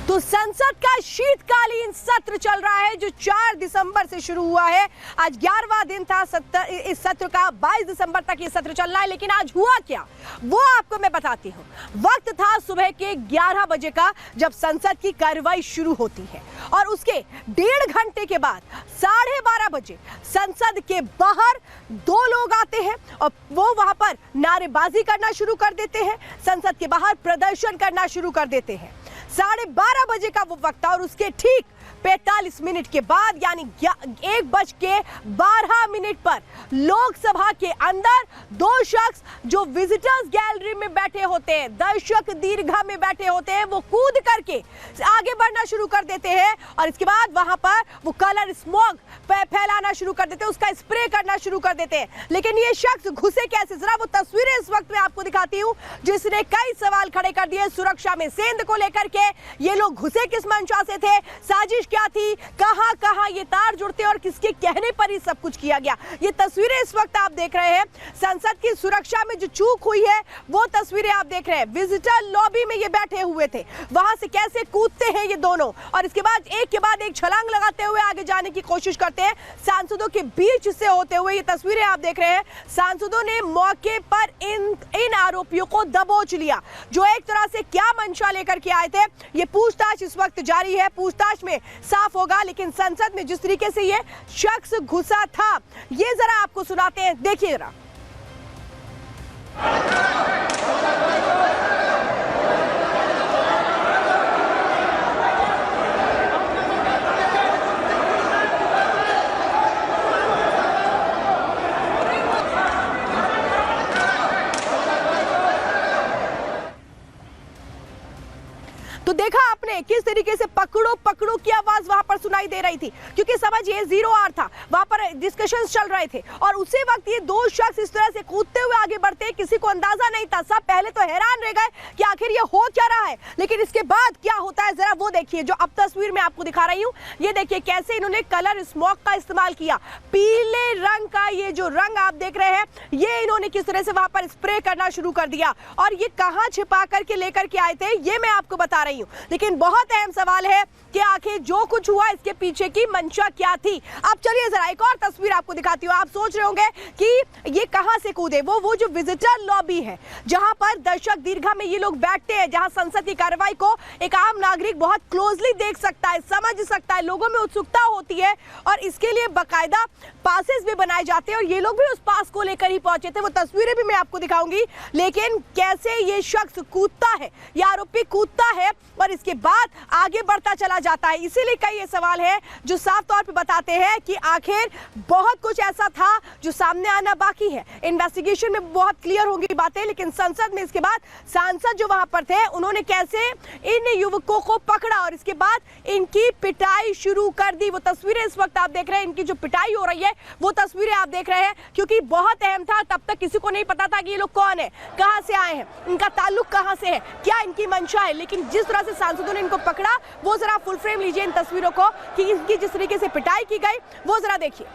तो संसद का शीतकालीन सत्र चल रहा है जो 4 दिसंबर से शुरू हुआ है। आज 11वां दिन था इस सत्र का। 22 दिसंबर तक ये सत्र चलना है। लेकिन आज हुआ क्या वो आपको मैं बताती हूँ। वक्त था सुबह के 11 बजे का जब संसद की कार्रवाई शुरू होती है और उसके 1.5 घंटे के बाद 12:30 बजे संसद के बाहर 2 लोग आते हैं और वो वहां पर नारेबाजी करना शुरू कर देते हैं, संसद के बाहर प्रदर्शन करना शुरू कर देते हैं। 12:30 बजे का वो वक्त था और उसके ठीक 45 मिनट के बाद यानी 1:12 पर लोकसभा के अंदर 2 शख्स जो विजिटर्स गैलरी में बैठे होते हैं, दर्शक दीर्घा में बैठे होते हैं, वो कूद करके आगे बढ़ना शुरू कर देते हैं और इसके बाद वहां पर वो कलर स्मोक फैलाना शुरू कर देते हैं, उसका स्प्रे करना शुरू कर देते हैं। लेकिन ये शख्स घुसे कैसे, जरा वो तस्वीरें इस वक्त मैं आपको दिखाती हूं जिसने कई सवाल खड़े कर दिए सुरक्षा में सेंध को लेकर के। ये लोग घुसे किस मंशा से थे, साजिश क्या थी, कहां कहां ये तार जुड़ते और किसके कहने पर ही सब कुछ किया गया। ये तस्वीरें इस वक्त आप देख रहे हैं। संसद की सुरक्षा में जो चूक हुई है वो तस्वीरें आप देख रहे हैं। विजिटर लॉबी में ये बैठे हुए थे, वहां से कैसे कूदते हैं ये दोनों और इसके बाद एक के बाद एक छलांग लगाते हुए आगे जाने की कोशिश करते हैं सांसदों के बीच से होते हुए। ये तस्वीरें आप देख रहे हैं। सांसदों ने मौके पर इन आरोपियों को दबोच लिया जो एक तरह से क्या मंशा लेकर के आए थे। ये पूछताछ इस वक्त जारी है, पूछताछ में साफ होगा। लेकिन संसद में जिस तरीके से ये शख्स घुसा था ये जरा आपको सुनाते हैं, देखिए जरा। तो देखा आपने किस तरीके से पकड़ो पकड़ो की आवाज वहां पर सुनाई दे रही थी क्योंकि समझिए 0R था, वहां पर डिस्कशंस चल रहे थे और उसी वक्त ये 2 शख्स इस तरह से कूदते हुए आगे बढ़ते हैं। किसी को अंदाजा नहीं था, सब पहले तो हैरान रह गए कि आखिर ये हो क्या रहा है। लेकिन इसके बाद क्या होता है जरा वो देखिए जो अब तस्वीर में आपको दिखा रही हूँ। ये देखिए कैसे इन्होंने कलर स्मोक का इस्तेमाल किया, पीले रंग का ये जो रंग आप देख रहे हैं ये इन्होंने किस तरह से वहां पर स्प्रे करना शुरू कर दिया और ये कहां छिपा करके लेकर के आए थे ये मैं आपको बता रही हूँ। लेकिन बहुत अहम सवाल है कि आखिर जो कुछ हुआ इसके पीछे की मंशा क्या थी। अब चलिए जरा एक और तस्वीर आपको दिखाती हूँ। आप सोच रहे होंगे कि ये कहां से कूदे, वो जो विजिटर लॉबी है जहां पर दर्शक दीर्घा में ये लोग बैठते हैं, जहां संसद की कार्रवाई को एक आम नागरिक बहुत क्लोजली देख सकता है, समझ सकता है, लोगों में उत्सुकता होती है और इसके लिए बाकायदा पासेस भी बनाए जाते हैं और ये लोग भी उस पास को लेकर ही पहुंचे थे। वो तस्वीरें भी मैं आपको दिखाऊंगी। लेकिन कैसे ये शख्स कूदता है, ये आरोपी कूदता है और इसके बाद आगे बढ़ता चला जाता है। इसीलिए कई ये सवाल है जो साफ तौर पे बताते हैं कि आखिर बहुत कुछ ऐसा था जो सामने आना बाकी है। इन्वेस्टिगेशन में बहुत क्लियर होंगी बातें। लेकिन संसद में इसके बाद सांसद जो वहां पर थे उन्होंने कैसे इन युवकों को पकड़ा और इसके बाद इनकी पिटाई शुरू कर दी। वो तस्वीरें इस वक्त आप देख रहे हैं, इनकी जो पिटाई हो रही है वो तस्वीरें आप देख रहे हैं क्योंकि बहुत अहम था। तब तक किसी को नहीं पता था कि ये लोग कौन है, कहां से आए हैं, इनका ताल्लुक कहां से है, क्या इनकी मंशा है। लेकिन जिस तरह से सांसदों ने इनको पकड़ा वो जरा फुल फ्रेम लीजिए इन तस्वीरों को कि इनकी जिस तरीके से पिटाई की गई वो जरा देखिए।